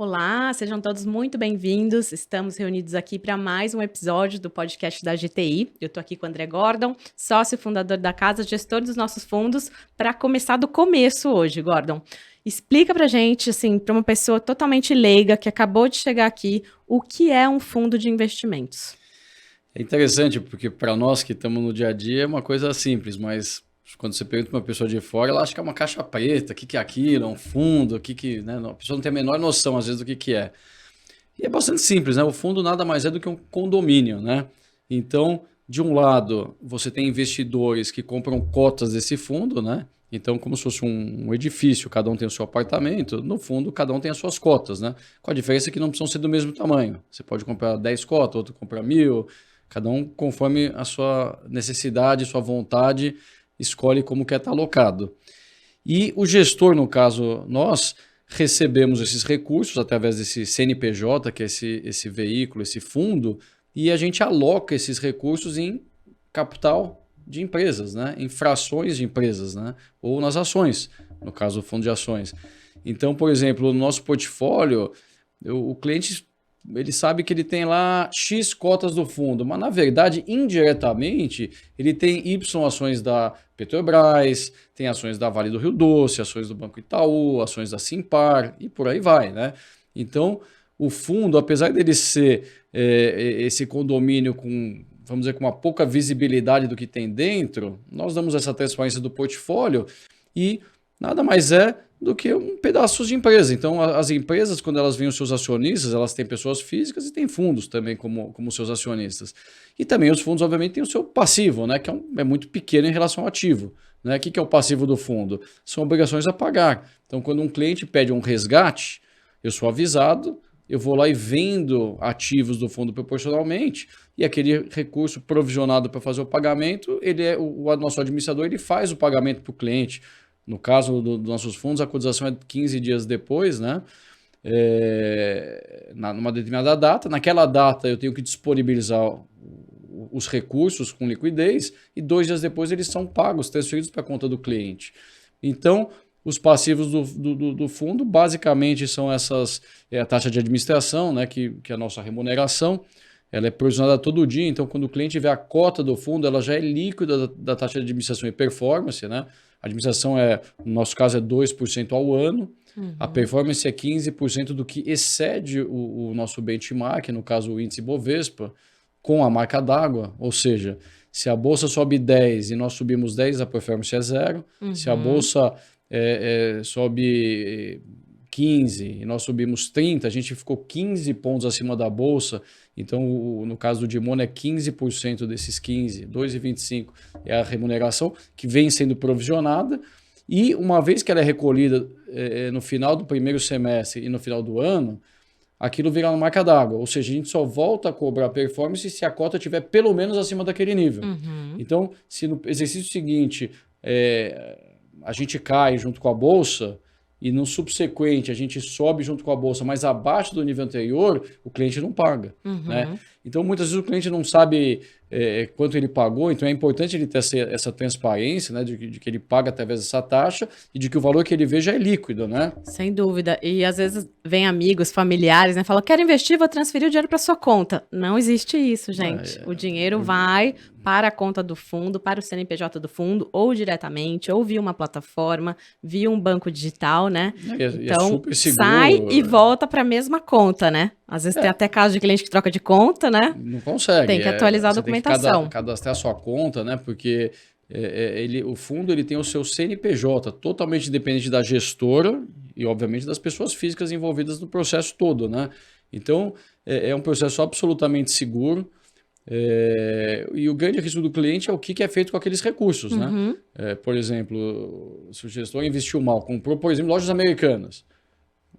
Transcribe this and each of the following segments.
Olá, sejam todos muito bem-vindos. Estamos reunidos aqui para mais um episódio do podcast da GTI. Eu estou aqui com o André Gordon, sócio fundador da casa, gestor dos nossos fundos, para começar do começo hoje, Gordon. Explica para gente, assim, para uma pessoa totalmente leiga que acabou de chegar aqui, o que é um fundo de investimentos. É interessante, porque para nós que estamos no dia a dia é uma coisa simples, mas quando você pergunta para uma pessoa de fora, ela acha que é uma caixa preta, o que é aquilo, é um fundo, né? A pessoa não tem a menor noção, às vezes, do que é. E é bastante simples, né? O fundo nada mais é do que um condomínio, né? Então, de um lado, você tem investidores que compram cotas desse fundo, né? Então, como se fosse um edifício, cada um tem o seu apartamento, no fundo, cada um tem as suas cotas, né? Com a diferença que não precisam ser do mesmo tamanho. Você pode comprar 10 cotas, outro compra 1.000, cada um conforme a sua necessidade, sua vontade, escolhe como quer estar alocado. E o gestor, no caso, nós recebemos esses recursos através desse CNPJ, que é esse veículo, esse fundo, e a gente aloca esses recursos em capital de empresas, né? Em frações de empresas, né? Ou nas ações, no caso, o fundo de ações. Então, por exemplo, no nosso portfólio, o cliente ele sabe que ele tem lá X cotas do fundo, mas na verdade, indiretamente, ele tem Y ações da Petrobras, tem ações da Vale do Rio Doce, ações do Banco Itaú, ações da Simpar e por aí vai, né? Então, o fundo, apesar dele ser esse condomínio com, vamos dizer, com uma pouca visibilidade do que tem dentro, nós damos essa transparência do portfólio e nada mais é do que um pedaço de empresa. Então, as empresas, quando elas veem os seus acionistas, elas têm pessoas físicas e têm fundos também como seus acionistas. E também os fundos, obviamente, têm o seu passivo, né, que é muito pequeno em relação ao ativo. Né? O que é o passivo do fundo? São obrigações a pagar. Então, quando um cliente pede um resgate, eu sou avisado, eu vou lá e vendo ativos do fundo proporcionalmente, e aquele recurso provisionado para fazer o pagamento, o nosso administrador ele faz o pagamento para o cliente. No caso dos nossos fundos, a cotização é 15 dias depois, né? Numa determinada data. Naquela data, eu tenho que disponibilizar os recursos com liquidez e 2 dias depois eles são pagos, transferidos para a conta do cliente. Então, os passivos do fundo basicamente são a taxa de administração, né? Que é a nossa remuneração. Ela é provisionada todo dia, então quando o cliente vê a cota do fundo, ela já é líquida da taxa de administração e performance, né? A administração no nosso caso, é 2% ao ano. Uhum. A performance é 15% do que excede o nosso benchmark, no caso o índice Bovespa, com a marca d'água. Ou seja, se a bolsa sobe 10 e nós subimos 10, a performance é 0. Uhum. Se a bolsa sobe 15 e nós subimos 30, a gente ficou 15 pontos acima da bolsa. Então, no caso do Dimona, é 15% desses 15, 2,25 é a remuneração que vem sendo provisionada. E uma vez que ela é recolhida no final do primeiro semestre e no final do ano, aquilo vira uma marca d'água. Ou seja, a gente só volta a cobrar performance se a cota estiver pelo menos acima daquele nível. Uhum. Então, se no exercício seguinte a gente cai junto com a bolsa, e no subsequente a gente sobe junto com a bolsa, mas abaixo do nível anterior, o cliente não paga. Uhum. Né? Então, muitas vezes o cliente não sabe quanto ele pagou, então é importante ele ter essa transparência, né, de que ele paga através dessa taxa e de que o valor que ele vê já é líquido. Né? Sem dúvida. E às vezes vem amigos, familiares, né? Falam, quero investir, vou transferir o dinheiro para sua conta. Não existe isso, gente. O dinheiro vai para a conta do fundo, para o CNPJ do fundo, ou diretamente, ou via uma plataforma, via um banco digital, né? Então, super seguro, sai e volta para a mesma conta, né? Às vezes tem até caso de cliente que troca de conta, né? Não consegue. Tem que atualizar a documentação. Tem que cadastrar a sua conta, né? Porque o fundo ele tem o seu CNPJ, totalmente independente da gestora e, obviamente, das pessoas físicas envolvidas no processo todo, né? Então, é um processo absolutamente seguro. E o grande risco do cliente é o que é feito com aqueles recursos, uhum. Né? Por exemplo, se o gestor investiu mal, comprou, por exemplo, lojas americanas,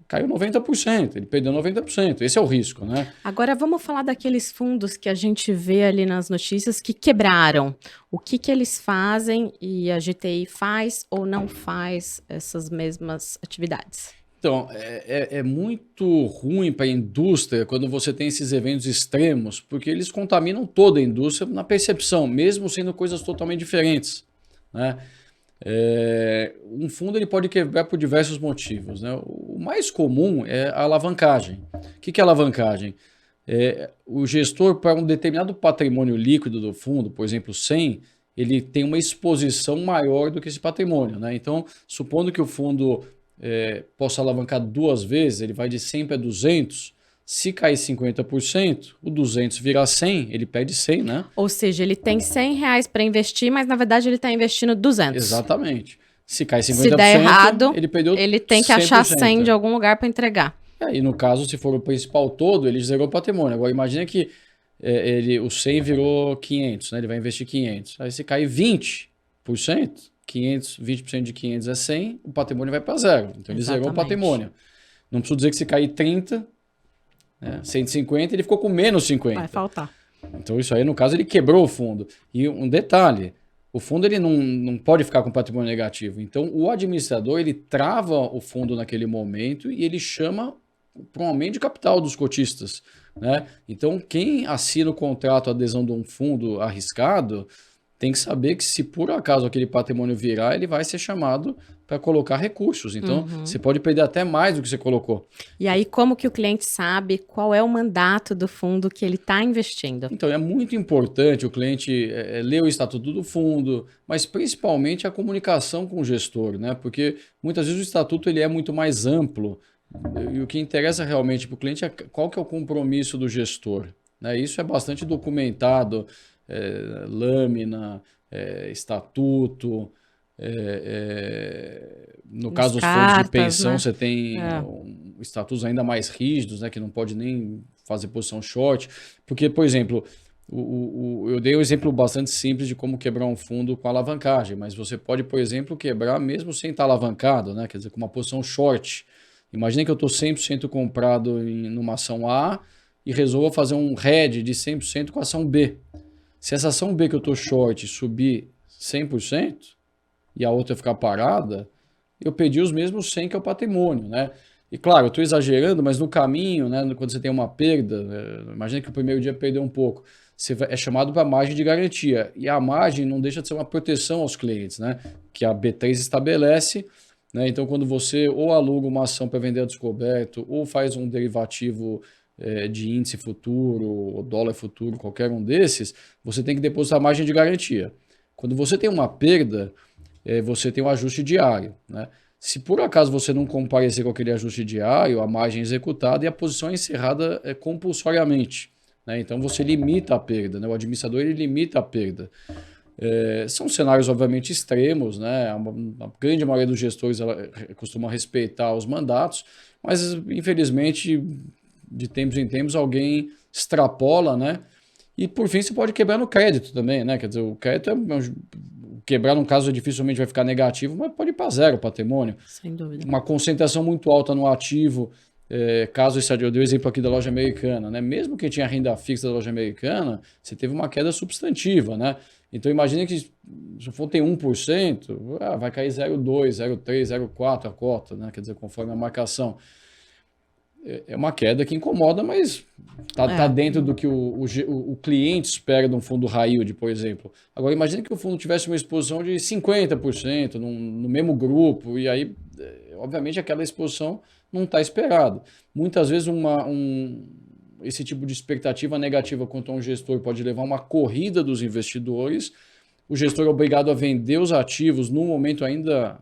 caiu 90%, ele perdeu 90%, esse é o risco, né? Agora vamos falar daqueles fundos que a gente vê ali nas notícias que quebraram. O que eles fazem e a GTI faz ou não faz essas mesmas atividades? Então, é muito ruim para a indústria quando você tem esses eventos extremos, porque eles contaminam toda a indústria na percepção, mesmo sendo coisas totalmente diferentes. Né? Um fundo ele pode quebrar por diversos motivos, né? O mais comum é a alavancagem. O que é alavancagem? O gestor, para um determinado patrimônio líquido do fundo, por exemplo, 100, ele tem uma exposição maior do que esse patrimônio, né? Então, supondo que o fundo possa alavancar 2 vezes, ele vai de 100 para 200. Se cair 50%, o 200 virar 100, ele perde 100, né? Ou seja, ele tem R$ 100 para investir, mas na verdade ele está investindo 200. Exatamente. Se cai 50%, se der errado, ele perdeu ele tem que achar 100%. 100 de algum lugar para entregar. E no caso, se for o principal todo, ele zerou o patrimônio. Agora, imagina que o 100 virou 500, né? Ele vai investir 500. Aí se cair 20%, 20% de 500 é 100, o patrimônio vai para zero. Então ele zerou o patrimônio. Não preciso dizer que se cair 30, 150, ele ficou com menos 50. Vai faltar. Então isso aí, no caso, ele quebrou o fundo. E um detalhe, o fundo ele não pode ficar com patrimônio negativo. Então o administrador ele trava o fundo naquele momento e ele chama para um aumento de capital dos cotistas, né? Então quem assina o contrato, a adesão de um fundo arriscado, tem que saber que se por acaso aquele patrimônio virar, ele vai ser chamado para colocar recursos. Então, você pode perder até mais do que você colocou. E aí, como que o cliente sabe qual é o mandato do fundo que ele está investindo? Então, é muito importante o cliente ler o estatuto do fundo, mas principalmente a comunicação com o gestor, né? Porque muitas vezes o estatuto ele é muito mais amplo e o que interessa realmente para o cliente é qual que é o compromisso do gestor, né? Isso é bastante documentado, lâmina, estatuto, no caso dos fundos de pensão, né? Você tem estatutos ainda mais rígidos, né? Que não pode nem fazer posição short, porque, por exemplo, eu dei um exemplo bastante simples de como quebrar um fundo com alavancagem, mas você pode, por exemplo, quebrar mesmo sem estar alavancado, né? Quer dizer, com uma posição short. Imagina que eu estou 100% comprado numa ação A e resolvo fazer um hedge de 100% com a ação B. Se essa ação B que eu estou short subir 100% e a outra ficar parada, eu perdi os mesmos 100 que é o patrimônio, né? E claro, eu estou exagerando, mas no caminho, né, quando você tem uma perda, imagina que o primeiro dia perdeu um pouco, é chamado para margem de garantia. E a margem não deixa de ser uma proteção aos clientes, né? Que a B3 estabelece, né? Então, quando você ou aluga uma ação para vender a descoberto, ou faz um derivativo de índice futuro, ou dólar futuro, qualquer um desses, você tem que depositar a margem de garantia. Quando você tem uma perda, você tem um ajuste diário, né? Se por acaso você não comparecer com aquele ajuste diário, a margem é executada e a posição é encerrada compulsoriamente, né? Então você limita a perda, né? O administrador ele limita a perda. São cenários obviamente extremos, né? A grande maioria dos gestores costuma respeitar os mandatos, mas infelizmente de tempos em tempos alguém extrapola, né? E por fim você pode quebrar no crédito também, né? Quer dizer, o crédito quebrar num caso dificilmente vai ficar negativo, mas pode ir para zero o patrimônio. Sem dúvida. Uma concentração muito alta no ativo, caso eu dei o exemplo aqui da loja americana, né? Mesmo quem tinha renda fixa da loja americana, você teve uma queda substantiva, né? Então imagine que se for ter 1%, vai cair 0,2, 0,3, 0,4 a cota, né? Quer dizer, conforme a marcação. É uma queda que incomoda, mas tá dentro do que o cliente espera de um fundo high yield, por exemplo. Agora, imagine que o fundo tivesse uma exposição de 50% no mesmo grupo, e aí, obviamente, aquela exposição não está esperada. Muitas vezes, esse tipo de expectativa negativa quanto a um gestor pode levar a uma corrida dos investidores. O gestor é obrigado a vender os ativos num momento ainda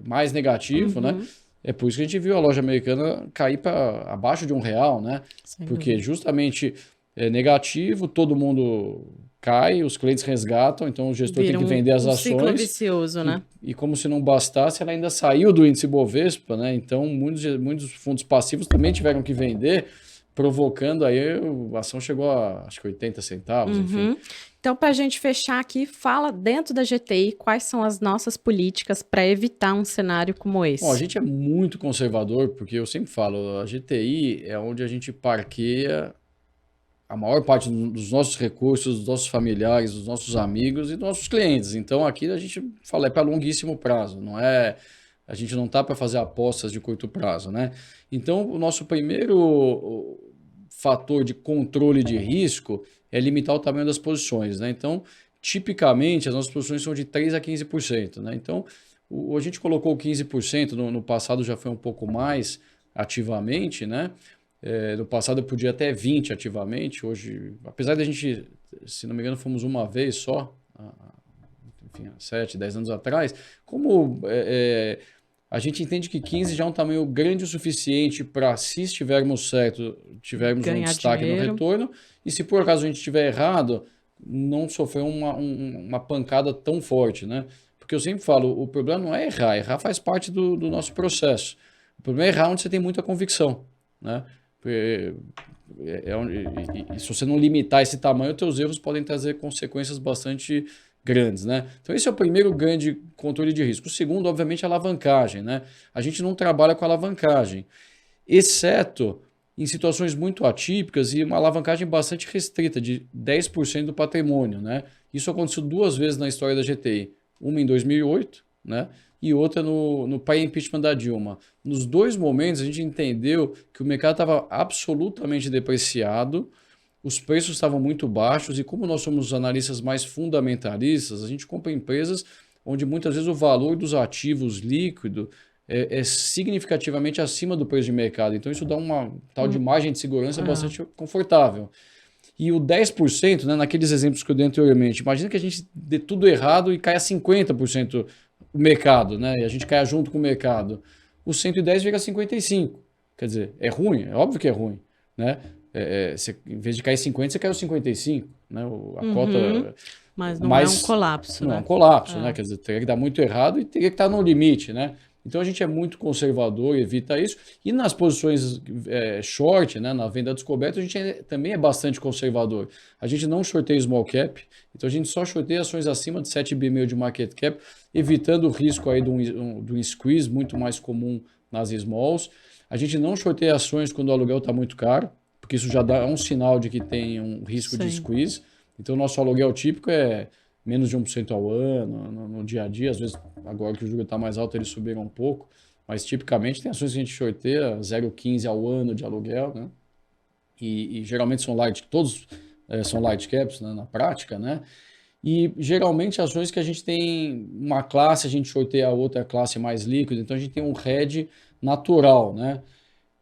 mais negativo, né? É por isso que a gente viu a loja americana cair para abaixo de R$1, né? Porque justamente é negativo, todo mundo cai, os clientes resgatam, então o gestor tem que vender as ações. Ciclo vicioso, né? E como se não bastasse, ela ainda saiu do índice Bovespa, né? Então muitos fundos passivos também tiveram que vender, provocando aí, a ação chegou a acho que 80 centavos, enfim. Então, para a gente fechar aqui, fala dentro da GTI quais são as nossas políticas para evitar um cenário como esse. Bom, a gente é muito conservador, porque eu sempre falo, a GTI é onde a gente parqueia a maior parte dos nossos recursos, dos nossos familiares, dos nossos amigos e dos nossos clientes. Então, aqui a gente fala, é para longuíssimo prazo, não é... A gente não está para fazer apostas de curto prazo, né? Então, o nosso primeiro fator de controle de risco é limitar o tamanho das posições, né? Então, tipicamente as nossas posições são de 3 a 15%, né? Então, a gente colocou 15%, no passado já foi um pouco mais ativamente, né? No passado eu podia até 20% ativamente, hoje, apesar da gente, se não me engano, fomos uma vez só, enfim, há 7, 10 anos atrás, como a gente entende que 15 já é um tamanho grande o suficiente para, se estivermos certo, tivermos um Ganhar destaque no dinheiro. retorno, e se por acaso a gente estiver errado, não sofrer uma pancada tão forte, né? Porque eu sempre falo, o problema não é errar, errar faz parte do nosso processo. O problema é errar onde você tem muita convicção, né? E se você não limitar esse tamanho, os teus erros podem trazer consequências bastante grandes, né? Então esse é o primeiro grande controle de risco. O segundo, obviamente, é a alavancagem, né? A gente não trabalha com alavancagem, exceto em situações muito atípicas e uma alavancagem bastante restrita, de 10% do patrimônio, né? Isso aconteceu 2 vezes na história da GTI. Uma em 2008, né? E outra no pré-impeachment da Dilma. Nos 2 momentos, a gente entendeu que o mercado estava absolutamente depreciado, os preços estavam muito baixos e como nós somos analistas mais fundamentalistas, a gente compra empresas onde muitas vezes o valor dos ativos líquido é significativamente acima do preço de mercado. Então isso dá uma tal de margem de segurança bastante confortável. E o 10%, né, naqueles exemplos que eu dei anteriormente, imagina que a gente dê tudo errado e caia 50% o mercado, né? E a gente caia junto com o mercado. O 110 vira 55. Quer dizer, é ruim, é óbvio que é ruim, né? Em vez de cair 50, você caiu 55, né? A cota. Mas não é um Mas colapso, não é né? um colapso, né? Quer dizer, teria que dar muito errado e teria que estar no limite, né? Então a gente é muito conservador, evita isso. E nas posições short, né, na venda descoberta, a gente também é bastante conservador. A gente não shorteia small cap, então a gente só shorteia ações acima de 7,5 bi de market cap, evitando o risco aí de um squeeze muito mais comum nas smalls. A gente não shorteia ações quando o aluguel está muito caro, porque isso já dá um sinal de que tem um risco de squeeze. Então o nosso aluguel típico é menos de 1% ao ano, no dia a dia. Às vezes, agora que o juro está mais alto, eles subiram um pouco. Mas, tipicamente, tem ações que a gente shorteia 0,15 ao ano de aluguel, né? E geralmente são todos são light caps, né, na prática, né? E, geralmente, ações que a gente tem uma classe, a gente shorteia a outra classe mais líquida. Então, a gente tem um hedge natural, né?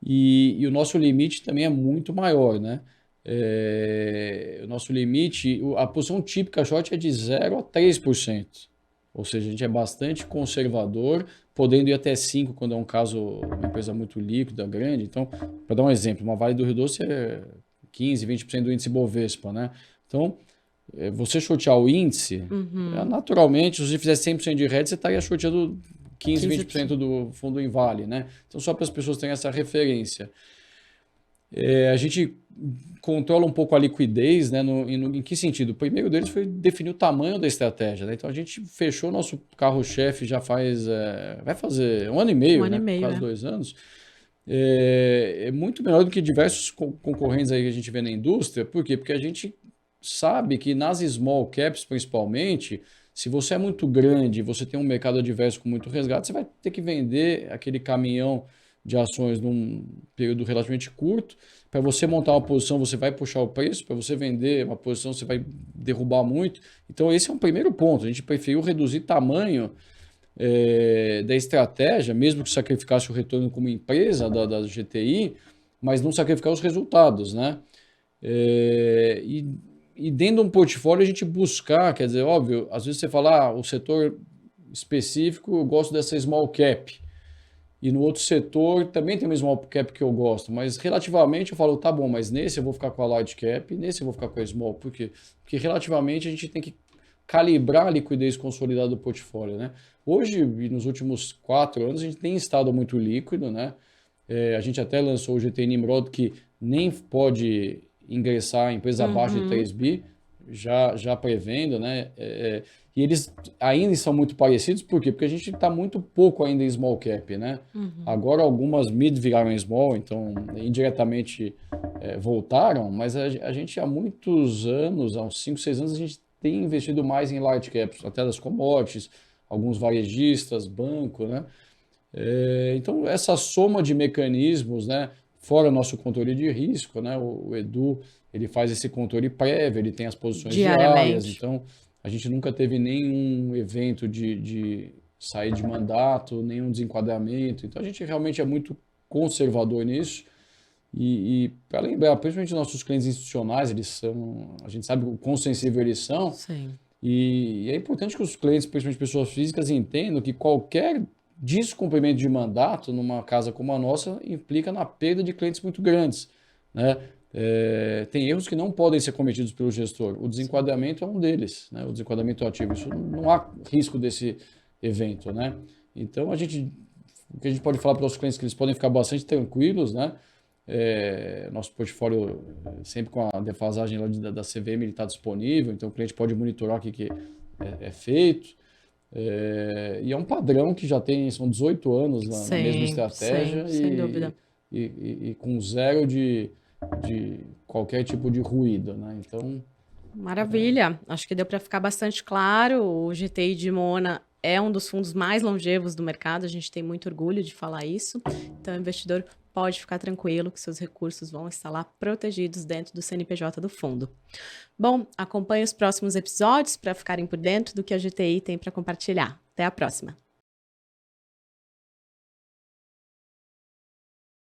E o nosso limite também é muito maior, né? O nosso limite, a posição típica short é de 0 a 3%. Ou seja, a gente é bastante conservador, podendo ir até 5% quando é um caso, uma empresa muito líquida, grande. Então, para dar um exemplo, uma Vale do Rio Doce é 15, 20% do índice Bovespa, né? Então, você shortear o índice, naturalmente, se você fizer 100% de hedge, você estaria shorteando 15, 20% do fundo em Vale, né? Então, só para as pessoas terem essa referência. A gente controla um pouco a liquidez, né? Em que sentido? O primeiro deles foi definir o tamanho da estratégia, né? Então a gente fechou nosso carro-chefe já vai fazer 1 ano e meio, né? Quase 2 anos. É muito melhor do que diversos concorrentes aí que a gente vê na indústria. Por quê? Porque a gente sabe que nas small caps, principalmente, se você é muito grande, você tem um mercado adverso com muito resgate, você vai ter que vender aquele caminhão de ações num período relativamente curto. Para você montar uma posição, você vai puxar o preço. Para você vender uma posição, você vai derrubar muito. Então, esse é um primeiro ponto. A gente preferiu reduzir tamanho da estratégia, mesmo que sacrificasse o retorno como empresa da GTI, mas não sacrificar os resultados, né? E dentro de um portfólio a gente buscar, quer dizer, óbvio, às vezes você fala, o setor específico, eu gosto dessa small cap. E no outro setor também tem o small cap que eu gosto, mas relativamente eu falo, tá bom, mas nesse eu vou ficar com a large cap, nesse eu vou ficar com a small. Por quê? Porque relativamente a gente tem que calibrar a liquidez consolidada do portfólio, né? Hoje, e nos últimos 4 anos, a gente tem estado muito líquido, né? A gente até lançou o GTI Nimrod, que nem pode ingressar em empresa abaixo de 3 bi, já prevendo, né? E eles ainda são muito parecidos, por quê? Porque a gente está muito pouco ainda em small cap, né? Agora algumas mid viraram small, então indiretamente voltaram, mas a gente há muitos anos, há uns 5, 6 anos, a gente tem investido mais em large caps, até das commodities, alguns varejistas, banco, né? Então essa soma de mecanismos, né? Fora o nosso controle de risco, né? O Edu, ele faz esse controle prévio, ele tem as posições diárias, então A gente nunca teve nenhum evento de sair de mandato, nenhum desenquadramento. Então a gente realmente é muito conservador nisso. E para lembrar, principalmente nossos clientes institucionais, a gente sabe o quão sensível eles são. Sim. E é importante que os clientes, principalmente pessoas físicas, entendam que qualquer descumprimento de mandato numa casa como a nossa implica na perda de clientes muito grandes, né? Tem erros que não podem ser cometidos pelo gestor. O desenquadramento é um deles, né? O desenquadramento ativo. Isso não há risco desse evento, né? Então, o que a gente pode falar para os clientes é que eles podem ficar bastante tranquilos, né? Nosso portfólio, sempre com a defasagem lá da CVM, ele está disponível, então o cliente pode monitorar o que é feito. E é um padrão que já são 18 anos na mesma estratégia sem dúvida. E com zero de qualquer tipo de ruído, né? Então, Maravilha. Acho que deu para ficar bastante claro. O GTI de Moona é um dos fundos mais longevos do mercado. A gente tem muito orgulho de falar isso. Então, o investidor pode ficar tranquilo que seus recursos vão estar lá protegidos dentro do CNPJ do fundo. Bom, acompanhe os próximos episódios para ficarem por dentro do que a GTI tem para compartilhar. Até a próxima.